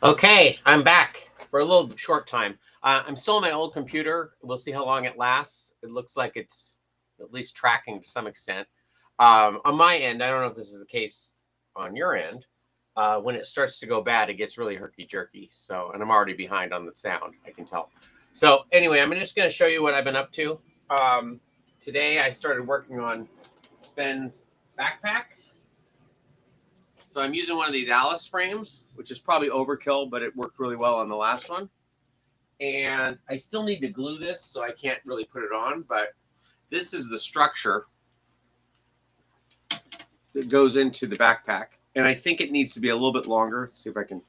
Okay, I'm back for a little short time. I'm still on my old computer. We'll see how long it lasts. It looks like it's at least tracking to some extent. On my end, I don't know if this is the case on your end. When it starts to go bad, it gets really herky jerky. So, and I'm already behind on the sound, I can tell. So, anyway, I'm just going to show you what I've been up to. Today, I started working on Sven's backpack. So I'm using one of these Alice frames, which is probably overkill, but it worked really well on the last one. And I still need to glue this, so I can't really put it on, but this is the structure that goes into the backpack. And I think it needs to be a little bit longer. Let's see if I can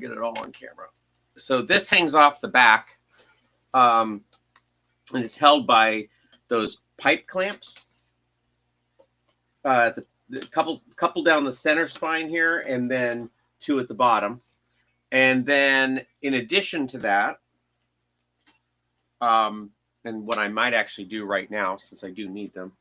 get it all on camera. So this hangs off the back, and it's held by those pipe clamps at the couple down the center spine here, and then two at the bottom. And then in addition to that, and what I might actually do right now, since I do need them,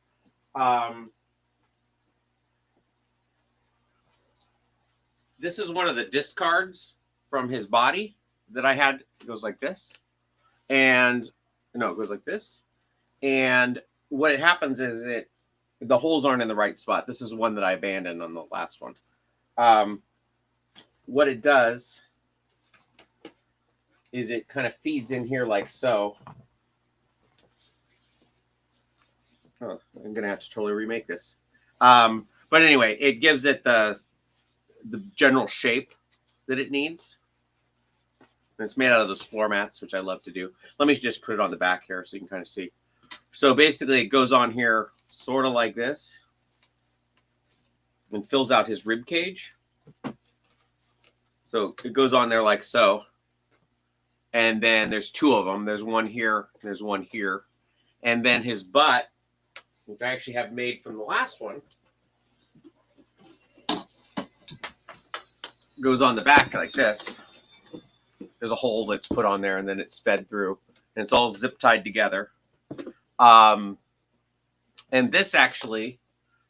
this is one of the discards from his body that I had. It goes like this, and no, it goes like this. And what happens is the holes aren't in the right spot. This is one that I abandoned on the last one. What it does is it kind of feeds in here like so. Oh, I'm gonna have to totally remake this. But anyway, it gives it the general shape that it needs. And it's made out of those floor mats, which I love to do. Let me just put it on the back here so you can kind of see. So basically it goes on here sort of like this and fills out his rib cage. So it goes on there like so. And then there's two of them. There's one here, there's one here. And then his butt, which I actually have made from the last one, goes on the back like this. There's a hole that's put on there, and then it's fed through. And it's all zip tied together. And this actually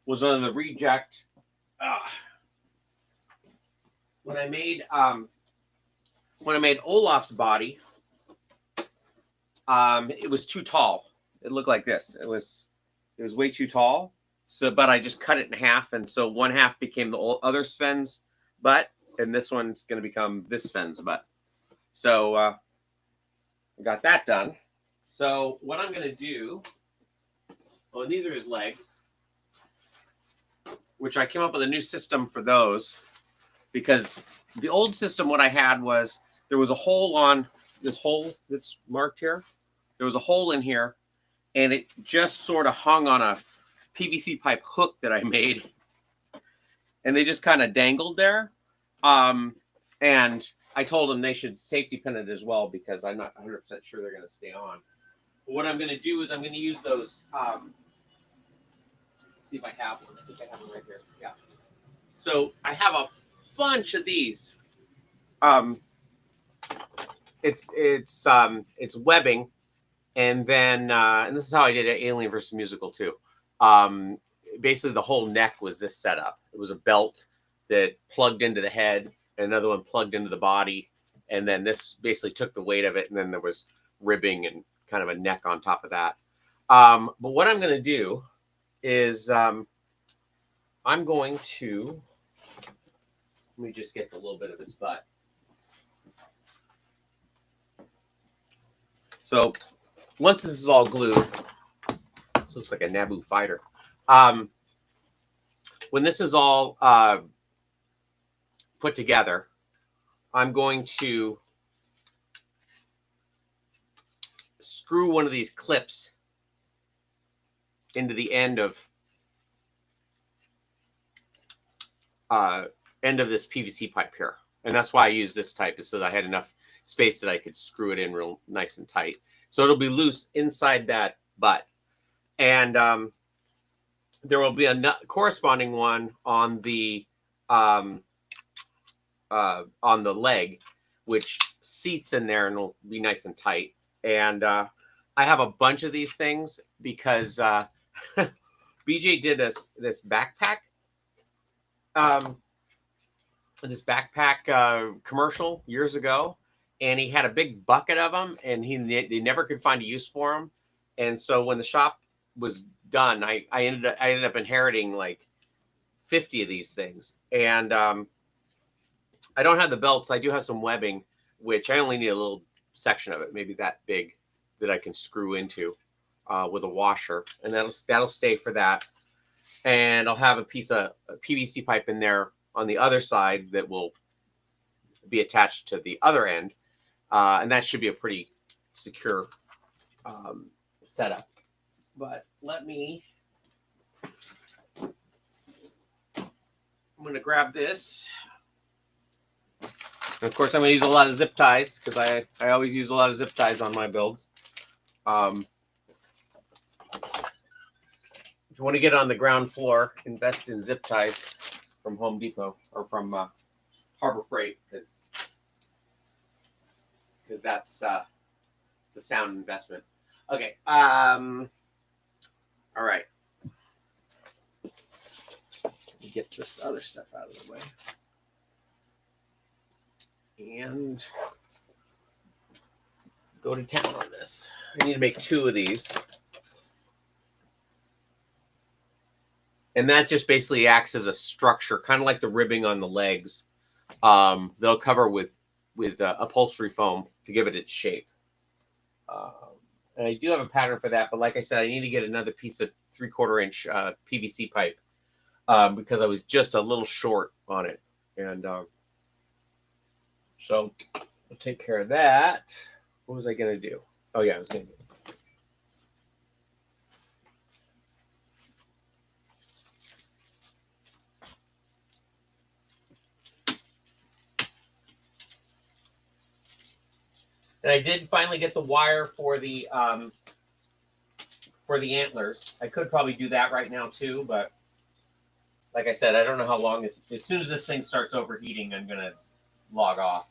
was one of the reject when I made Olaf's body. It was too tall. It looked like this. It was way too tall. So, but I just cut it in half, and so one half became the other Sven's butt, and this one's going to become this Sven's butt. So I got that done. So what I'm going to do, and these are his legs, which I came up with a new system for those, because the old system, what I had was there was a hole on this hole that's marked here. There was a hole in here, and it just sort of hung on a PVC pipe hook that I made, and they just kind of dangled there. And I told them they should safety pin it as well, because I'm not 100% sure they're going to stay on. But what I'm going to do is I'm going to use those. Let's see if I have one. I think I have one right here. Yeah. So I have a bunch of these. It's webbing, and then and this is how I did it, Alien versus Musical too. Basically, the whole neck was this setup. It was a belt that plugged into the head, and another one plugged into the body, and then this basically took the weight of it, and then there was ribbing and kind of a neck on top of that. But what I'm going to do is I'm going to, let me just get a little bit of his butt. So once this is all glued, this looks like a Naboo fighter. When this is all put together, I'm going to screw one of these clips into the end of this PVC pipe here. And that's why I use this type, is so that I had enough space that I could screw it in real nice and tight. So it'll be loose inside that butt. And there will be a corresponding one on the leg, which seats in there and will be nice and tight. And I have a bunch of these things because BJ did this backpack. this backpack commercial years ago, and he had a big bucket of them, and they never could find a use for them. And so when the shop was done, I ended up inheriting like 50 of these things. And I don't have the belts. I do have some webbing, which I only need a little section of it, maybe that big, that I can screw into with a washer, and that'll stay for that. And I'll have a piece of PVC pipe in there on the other side that will be attached to the other end, and that should be a pretty secure setup. But let me. I'm going to grab this. And of course, I'm going to use a lot of zip ties because I always use a lot of zip ties on my builds. If you want to get on the ground floor, invest in zip ties from Home Depot or from Harbor Freight because that's it's a sound investment. Okay. All right. Get this other stuff out of the way. And go to town on this. I need to make 2 of these. And that just basically acts as a structure, kind of like the ribbing on the legs. They'll cover with upholstery foam to give it its shape. And I do have a pattern for that, but like I said, I need to get another piece of 3/4 inch PVC pipe because I was just a little short on it. And so we'll take care of that. What was I going to do? Oh, yeah, I was going to do. And I did finally get the wire for the antlers. I could probably do that right now too, but like I said, I don't know how long as soon as this thing starts overheating, I'm gonna log off.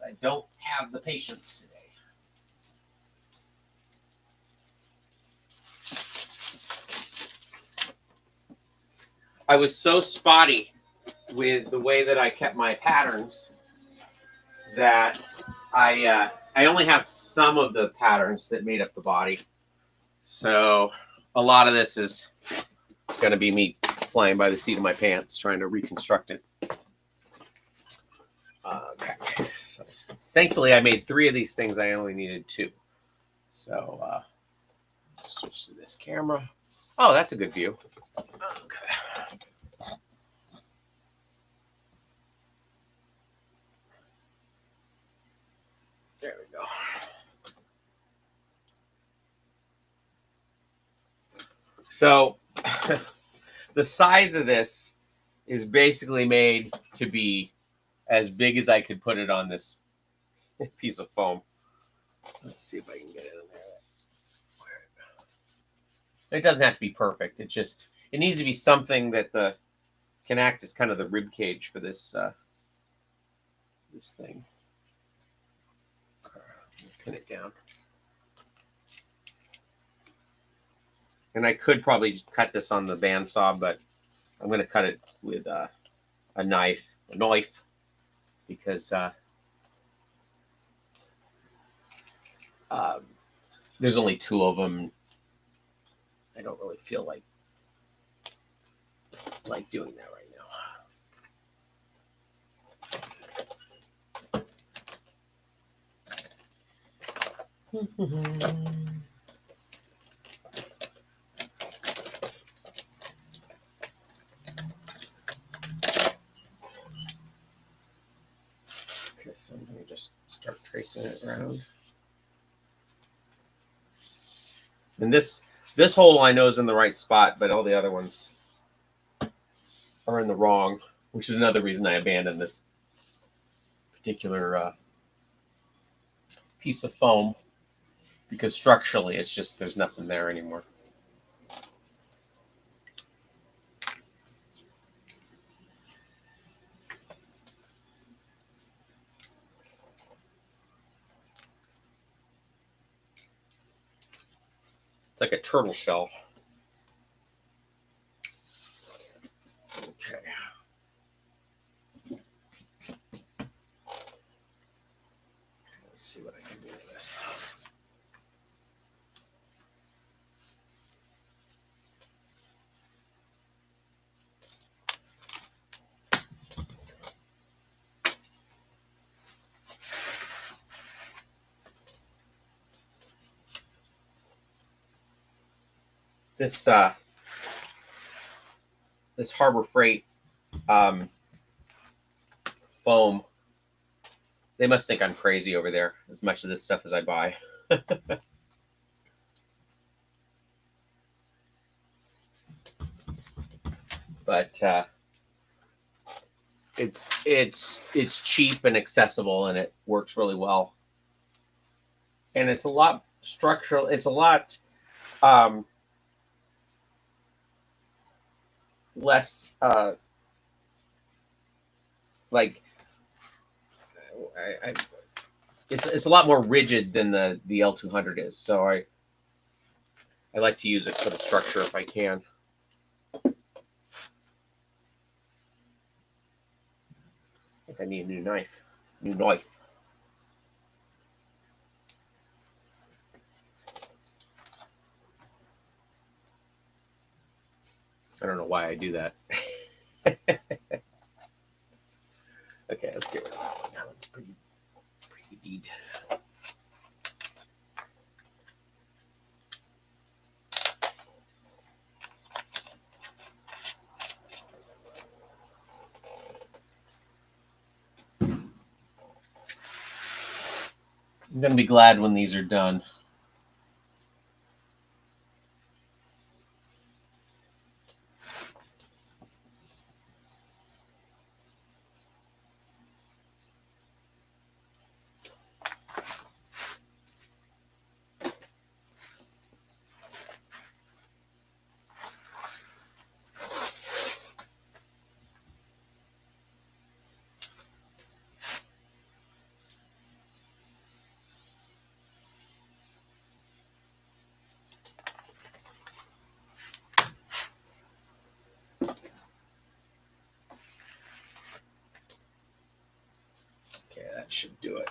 I don't have the patience today. I was so spotty with the way that I kept my patterns that I only have some of the patterns that made up the body. So a lot of this is going to be me flying by the seat of my pants trying to reconstruct it. Okay. So thankfully, I made 3 of these things. I only needed 2. So switch to this camera. Oh, that's a good view. Okay. There we go. So the size of this is basically made to be as big as I could put it on this piece of foam. Let's see if I can get it in there. It doesn't have to be perfect. It needs to be something that can act as kind of the rib cage for this this thing. Pin it down. And I could probably just cut this on the bandsaw, but I'm going to cut it with a knife, because there's only 2 of them. I don't really feel like doing that right now. Okay, so I'm going to just start tracing it around. And this hole I know is in the right spot, but all the other ones are in the wrong, which is another reason I abandoned this particular piece of foam, because structurally it's just there's nothing there anymore. It's like a turtle shell. Okay. see what I can do with this. This Harbor Freight foam, they must think I'm crazy over there, as much of this stuff as I buy. But it's cheap and accessible, and it works really well. And it's a lot structural. It's a lot less like it's a lot more rigid than the L200 is. So I like to use it for the structure if I can. I think I need a new knife. I don't know why I do that. Okay, let's get rid of that one. That one's pretty deed. I'm going to be glad when these are done. Okay, that should do it.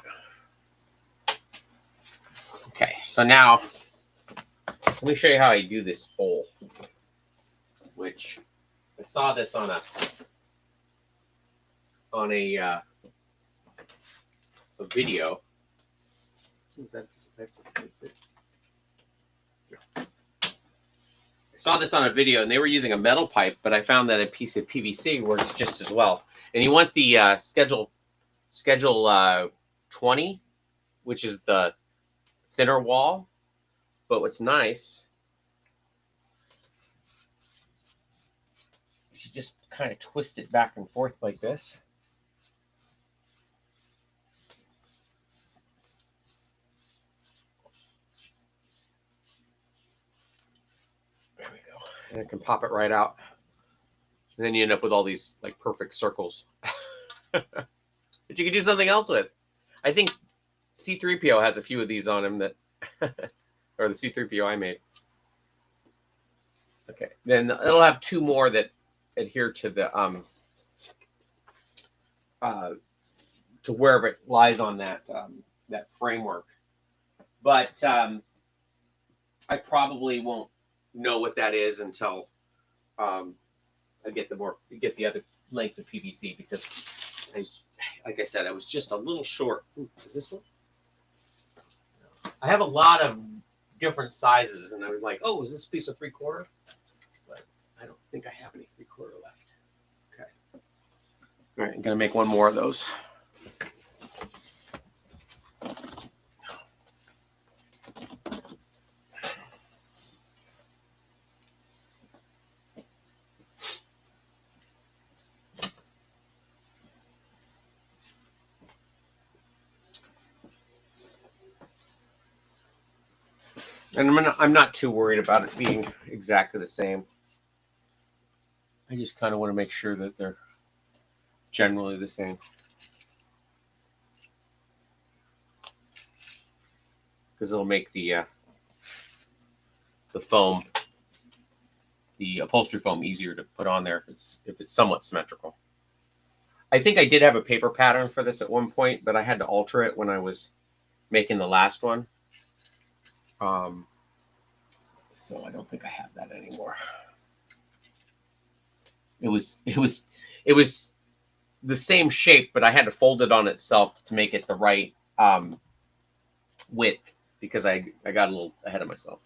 Okay, so now let me show you how I do this hole, which I saw this on a video. I saw this on a video, and they were using a metal pipe, but I found that a piece of PVC works just as well. And you want the schedule 20, which is the thinner wall. But what's nice is you just kind of twist it back and forth like this. There we go. And it can pop it right out. And then you end up with all these like perfect circles. But you can do something else with. I think C3PO has a few of these on him that, or the C3PO I made. Okay, then it'll have two more that adhere to the to wherever it lies on that that framework. But I probably won't know what that is until I get the other length of PVC, because like I said, I was just a little short. Ooh, is this one? I have a lot of different sizes, and I was like, oh, is this piece of 3/4? But I don't think I have any 3/4 left. Okay. All right, I'm gonna make one more of those. And I'm not too worried about it being exactly the same. I just kind of want to make sure that they're generally the same. Because it'll make the foam, the upholstery foam, easier to put on there if it's somewhat symmetrical. I think I did have a paper pattern for this at one point, but I had to alter it when I was making the last one. So I don't think I have that anymore. It was the same shape, but I had to fold it on itself to make it the right width because I got a little ahead of myself.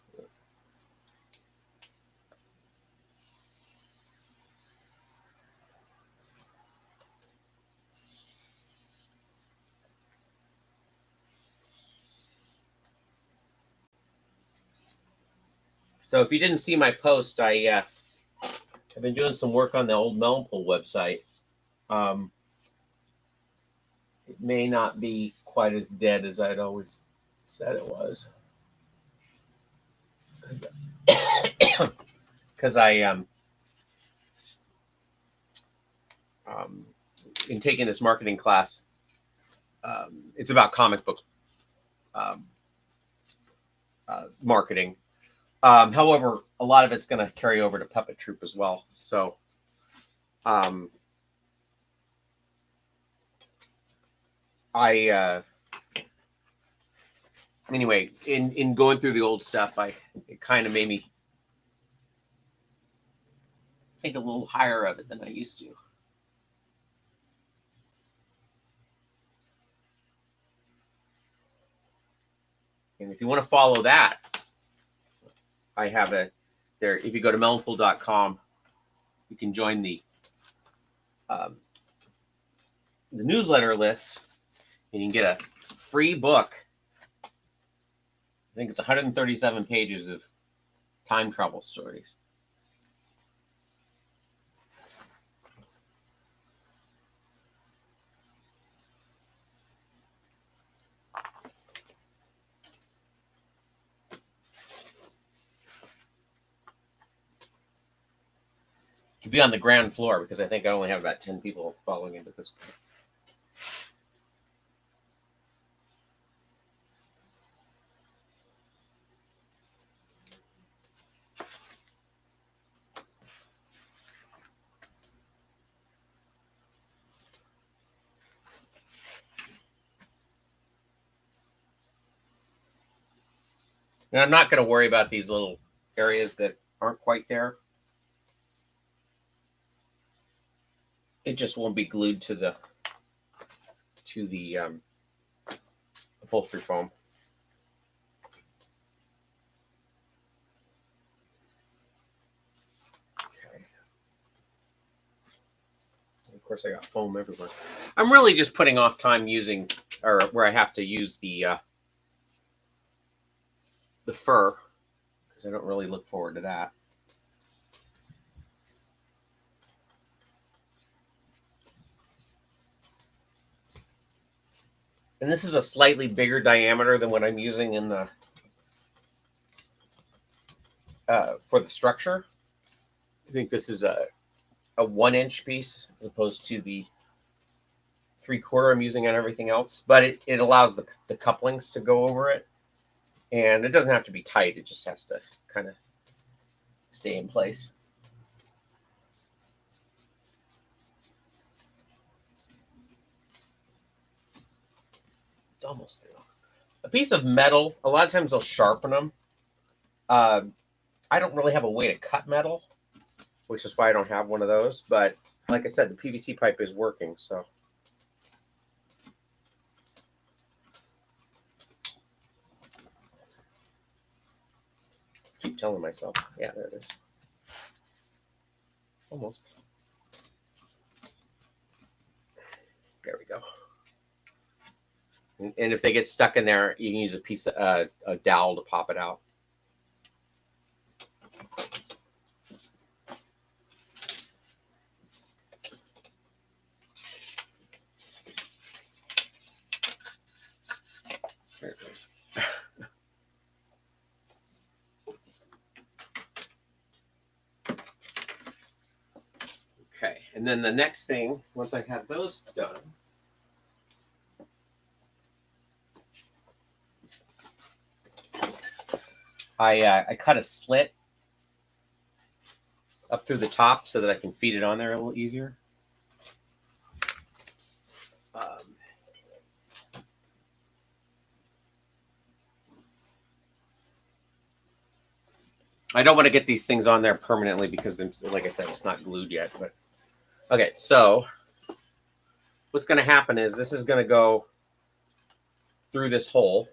So if you didn't see my post, I've been doing some work on the old Melonpool website. It may not be quite as dead as I'd always said it was. Because I in taking this marketing class, it's about comic book marketing. However, a lot of it's going to carry over to Puppet Troop as well. So, anyway, in going through the old stuff, it kind of made me think a little higher of it than I used to. And if you want to follow that, I have a there. If you go to melonpool.com, you can join the newsletter list, and you can get a free book. I think it's 137 pages of time travel stories. Could be on the ground floor because I think I only have about 10 people following into this point. And I'm not going to worry about these little areas that aren't quite there. It just won't be glued to the upholstery foam. Okay. Of course, I got foam everywhere. I'm really just putting off time using, or where I have to use the fur, because I don't really look forward to that. And this is a slightly bigger diameter than what I'm using in the for the structure. I think this is a 1-inch piece as opposed to the 3/4 I'm using on everything else. But it allows the couplings to go over it. And it doesn't have to be tight. It just has to kind of stay in place. It's almost through. A piece of metal, a lot of times they'll sharpen them. I don't really have a way to cut metal, which is why I don't have one of those. But like I said, the PVC pipe is working, so. Keep telling myself. Yeah, there it is. Almost. There we go. And if they get stuck in there, you can use a piece of a dowel to pop it out. There it goes. Okay, and then the next thing, once I have those done, I cut a slit up through the top so that I can feed it on there a little easier. I don't want to get these things on there permanently because, like I said, it's not glued yet. But okay, so what's going to happen is this is going to go through this hole,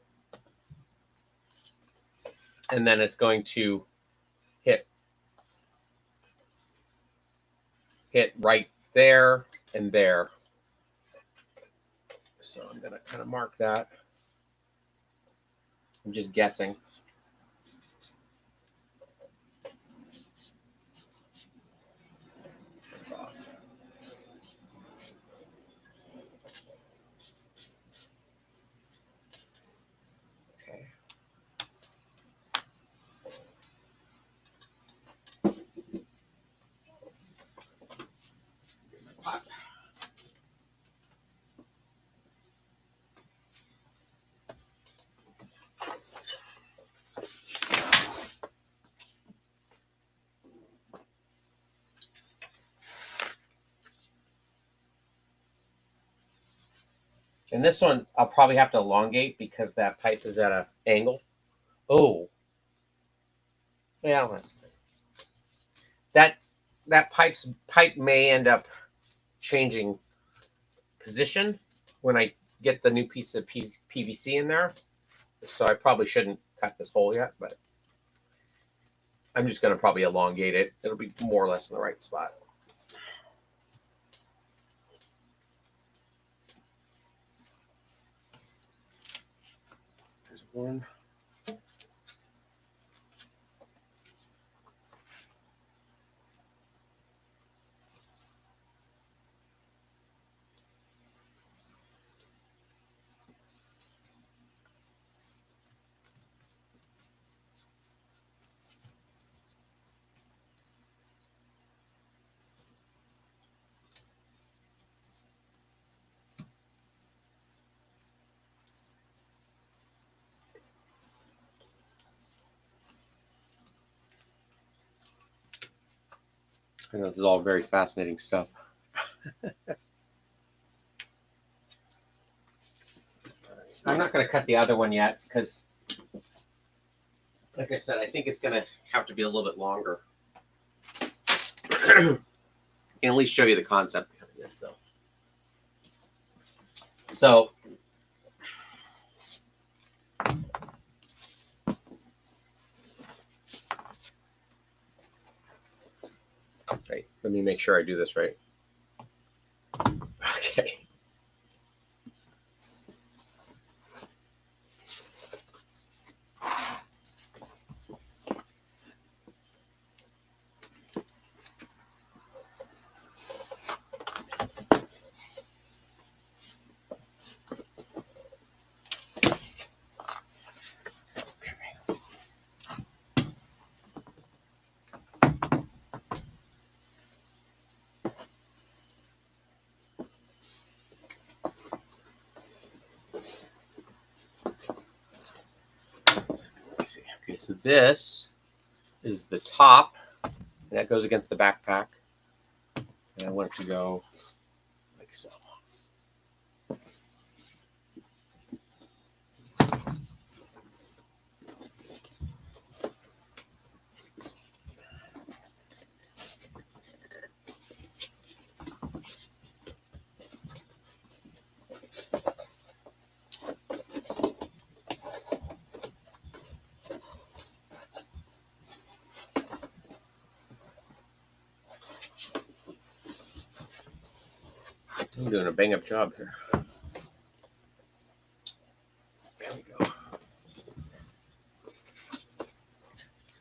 and then it's going to hit right there and there. So I'm going to kind of mark that. I'm just guessing. That's off. Okay. And this one, I'll probably have to elongate because that pipe is at an angle. Oh. Yeah, that pipe may end up changing position when I get the new piece of PVC in there. So I probably shouldn't cut this hole yet, but I'm just going to probably elongate it. It'll be more or less in the right spot. There's one. I know this is all very fascinating stuff. I'm not going to cut the other one yet because, like I said, I think it's going to have to be a little bit longer. I can at least show you the concept behind this. So okay, let me make sure I do this right. Okay. Okay, so this is the top, and that goes against the backpack. And I want it to go like so. I'm doing a bang-up job here. There we go.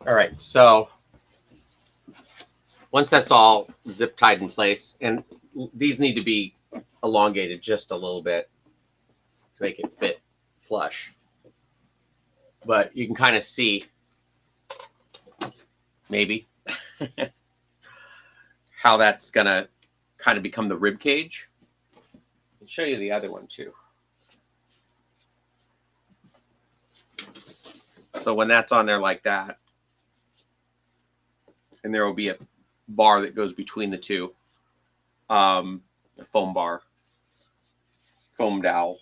All right, so once that's all zip tied in place, and these need to be elongated just a little bit to make it fit flush. But you can kind of see, maybe, how that's going to kind of become the rib cage. I'll show you the other one too. So when that's on there like that, and there will be a bar that goes between the two, a foam bar, foam dowel.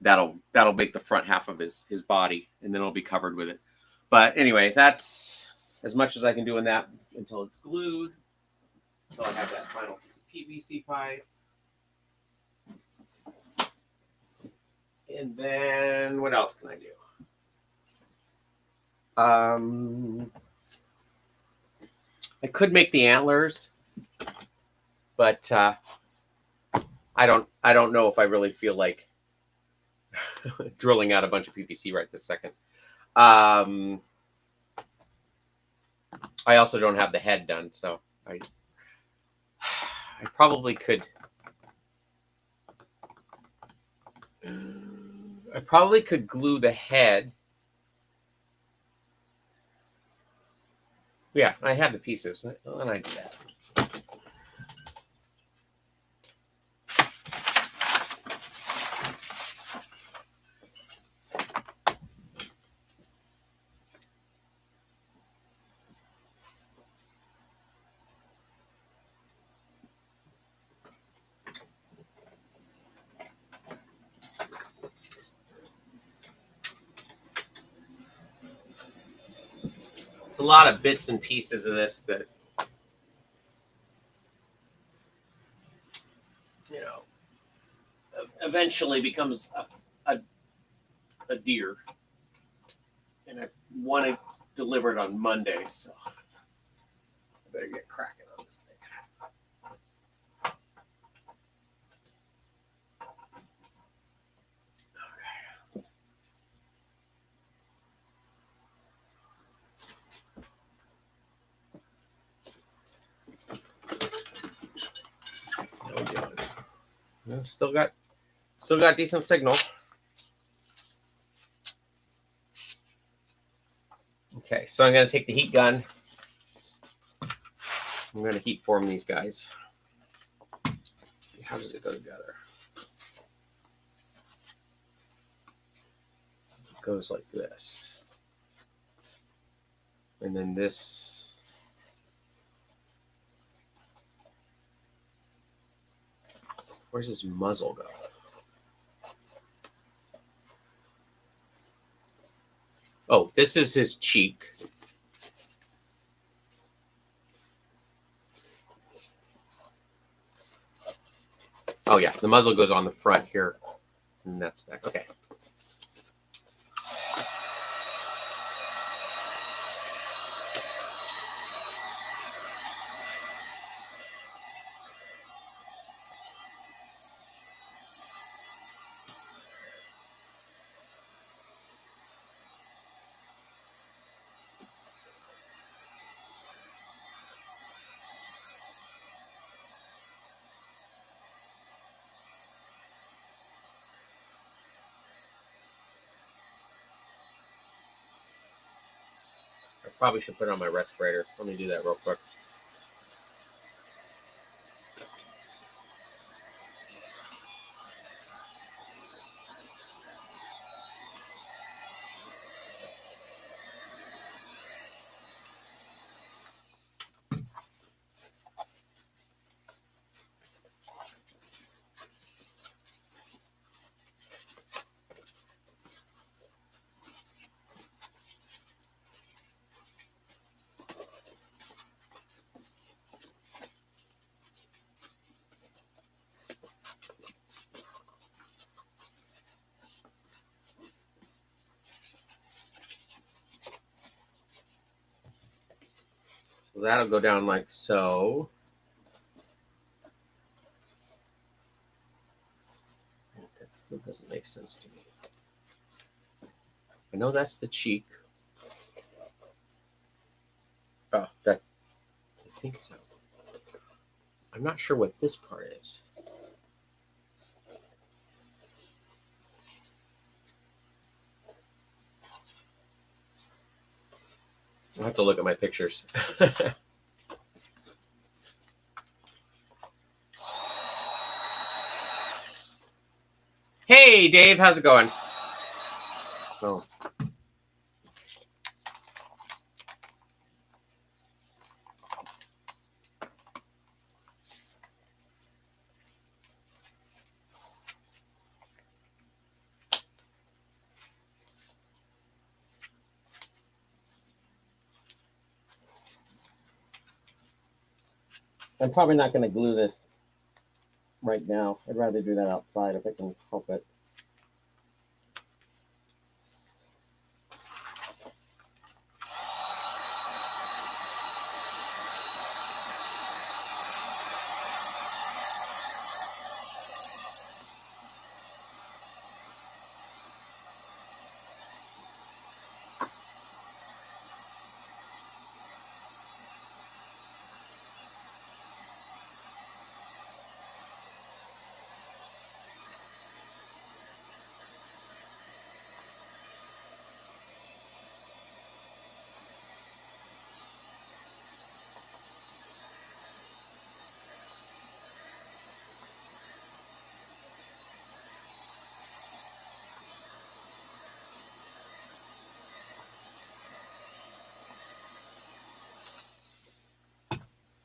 that'll make the front half of his body, and then it'll be covered with it. But anyway, that's as much as I can do in that until it's glued. Until I have that final piece of PVC pipe. And then what else can I do? I could make the antlers, but I don't know if I really feel like drilling out a bunch of PVC right this second. I also don't have the head done, so I probably could. I probably could glue the head. Yeah, I have the pieces, and I do that. It's a lot of bits and pieces of this that, you know, eventually becomes a deer. And I want it delivered on Monday, so I better get cracking on this thing. No, still got decent signal. Okay, so I'm going to take the heat gun. I'm going to heat form these guys. Let's see, how does it go together? It goes like this. And then this. Where's his muzzle go? Oh, this is his cheek. Oh yeah, the muzzle goes on the front here, and that's back. Okay. I probably should put on my respirator. Let me do that real quick. So that'll go down like so. That still doesn't make sense to me. I know that's the cheek. Oh, that, I think so. I'm not sure what this part is. I'll have to look at my pictures. Hey, Dave, how's it going? Oh. I'm probably not going to glue this right now. I'd rather do that outside if I can help it.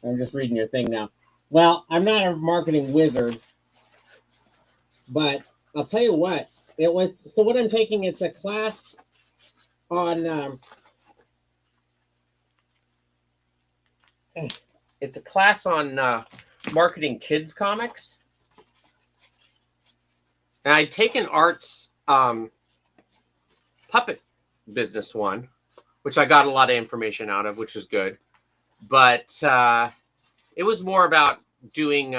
I'm just reading your thing now. Well, I'm not a marketing wizard, but I'll tell you what. It was so. What I'm taking, it's a class on. It's a class on marketing kids comics, and I'd taken Art's puppet business one, which I got a lot of information out of, which is good. But it was more about doing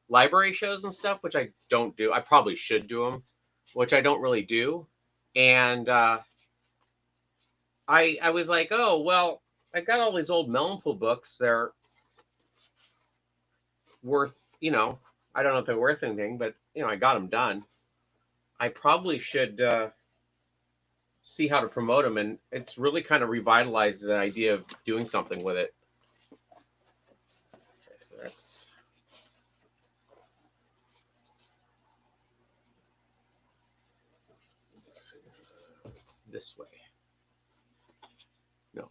library shows and stuff, which I don't do. I probably should do them, which I don't really do. And I was like, oh, well, I got all these old Melonpool books. They're worth, I don't know if they're worth anything, but, I got them done. I probably should see how to promote them. And it's really kind of revitalized the idea of doing something with it. Okay, so that's... It's this way. No.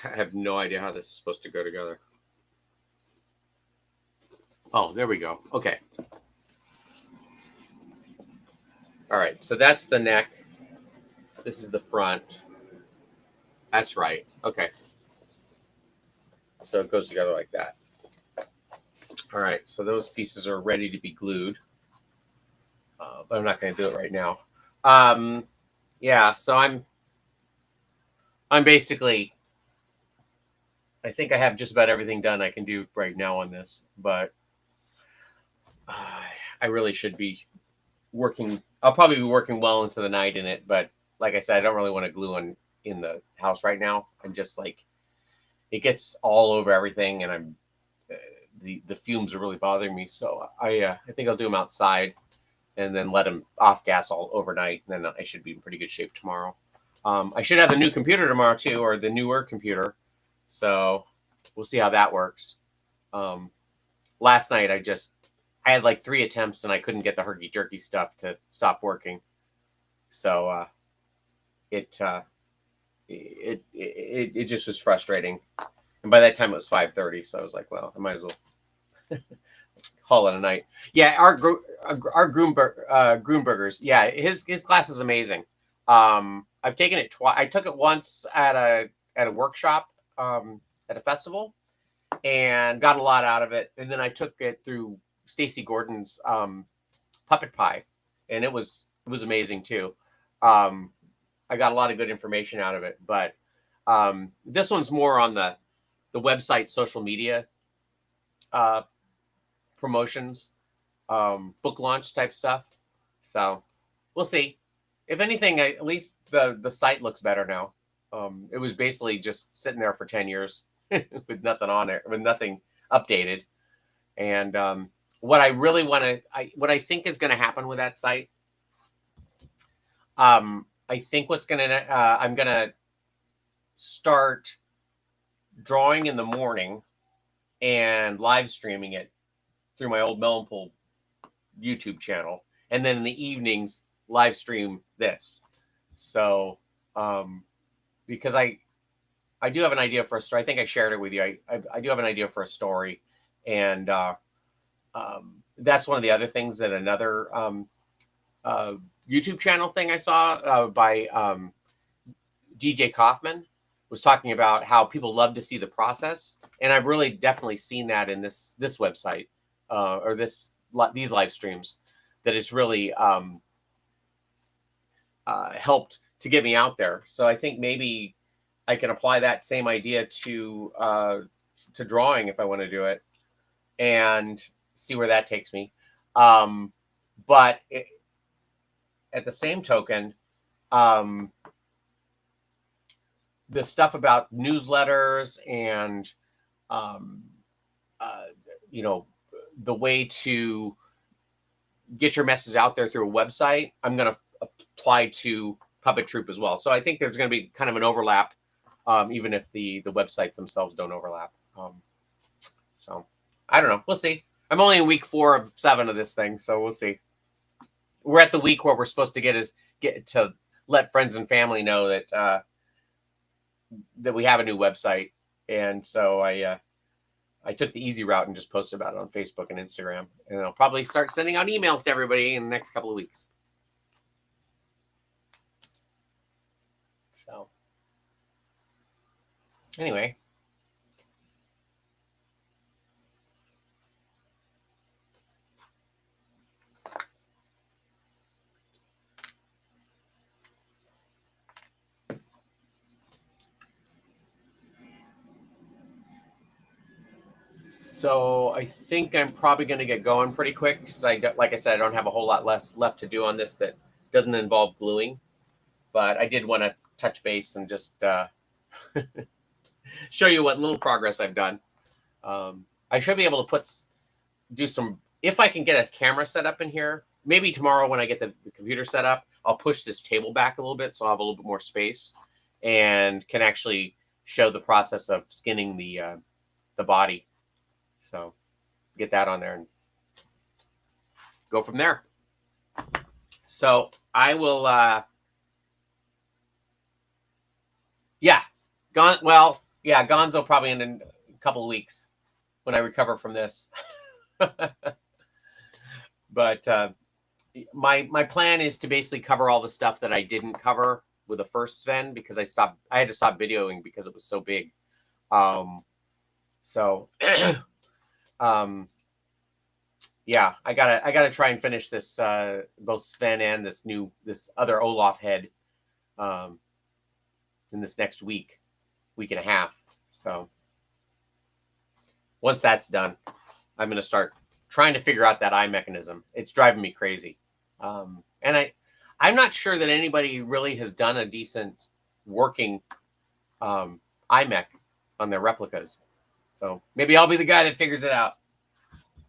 I have no idea how this is supposed to go together. Oh, there we go. Okay. All right. So that's the neck. This is the front. That's right. Okay. So it goes together like that. All right. So those pieces are ready to be glued. But I'm not going to do it right now. Yeah. So I'm basically... I think I have just about everything done I can do right now on this, but I really should be working. I'll probably be working well into the night in it, but like I said, I don't really want to glue in the house right now. I'm just like, it gets all over everything, and I'm the fumes are really bothering me. So I think I'll do them outside, and then let them off gas all overnight, and then I should be in pretty good shape tomorrow. I should have the new computer tomorrow too, or the newer computer. So we'll see how that works. Last night I had like 3 attempts and I couldn't get the herky jerky stuff to stop working. So it just was frustrating. And by that time it was 5:30, so I was like, well, I might as well call it a night. Yeah, our Grunberger's. Yeah, his class is amazing. I've taken it twice. I took it once at a workshop. At a festival, and got a lot out of it. And then I took it through Stacy Gordon's Puppet Pie, and it was amazing too. I got a lot of good information out of it, but this one's more on the website, social media promotions, book launch type stuff. So we'll see. If anything, at least the site looks better now. It was basically just sitting there for 10 years with nothing on it, with nothing updated. And what I really want to, what I think is going to happen with that site, I think I'm going to start drawing in the morning and live streaming it through my old Melonpool YouTube channel. And then in the evenings, live stream this. So, because I do have an idea for a story. I think I shared it with you. I do have an idea for a story, and that's one of the other things that another YouTube channel thing I saw by DJ Kaufman was talking about how people love to see the process, and I've really definitely seen that in this website or these live streams, that it's really helped to get me out there. So I think maybe I can apply that same idea to drawing if I want to do it, and see where that takes me. But at the same token, the stuff about newsletters and the way to get your message out there through a website, I'm going to apply to Puppet Troop as well. So I think there's going to be kind of an overlap, even if the websites themselves don't overlap. So I don't know. We'll see. I'm only in week 4 of 7 of this thing, so we'll see. We're at the week where we're supposed to get to let friends and family know that that we have a new website, and so I took the easy route and just posted about it on Facebook and Instagram, and I'll probably start sending out emails to everybody in the next couple of weeks. So anyway. So I think I'm probably going to get going pretty quick, because like I said, I don't have a whole lot left to do on this that doesn't involve gluing. But I did want to touch base and just show you what little progress I've done. I should be able to do some, if I can get a camera set up in here. Maybe tomorrow when I get the computer set up, I'll push this table back a little bit so I'll have a little bit more space and can actually show the process of skinning the body. So get that on there and go from there. So I will, Gonzo probably in a couple of weeks when I recover from this. But my plan is to basically cover all the stuff that I didn't cover with the first Sven, because I had to stop videoing because it was so big. Yeah, I gotta try and finish this both Sven and this other Olaf head in this next week and a half. So once that's done, I'm gonna start trying to figure out that eye mechanism. It's driving me crazy, and I'm not sure that anybody really has done a decent working eye mech on their replicas. So maybe I'll be the guy that figures it out,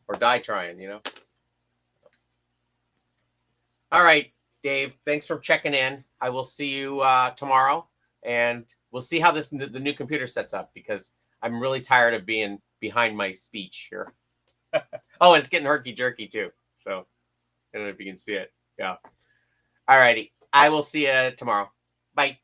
or die trying, you know. All right, Dave, thanks for checking in. I will see you tomorrow, and we'll see how the new computer sets up, because I'm really tired of being behind my speech here. Oh, and it's getting herky-jerky too. So I don't know if you can see it. Yeah. All righty. I will see you tomorrow. Bye.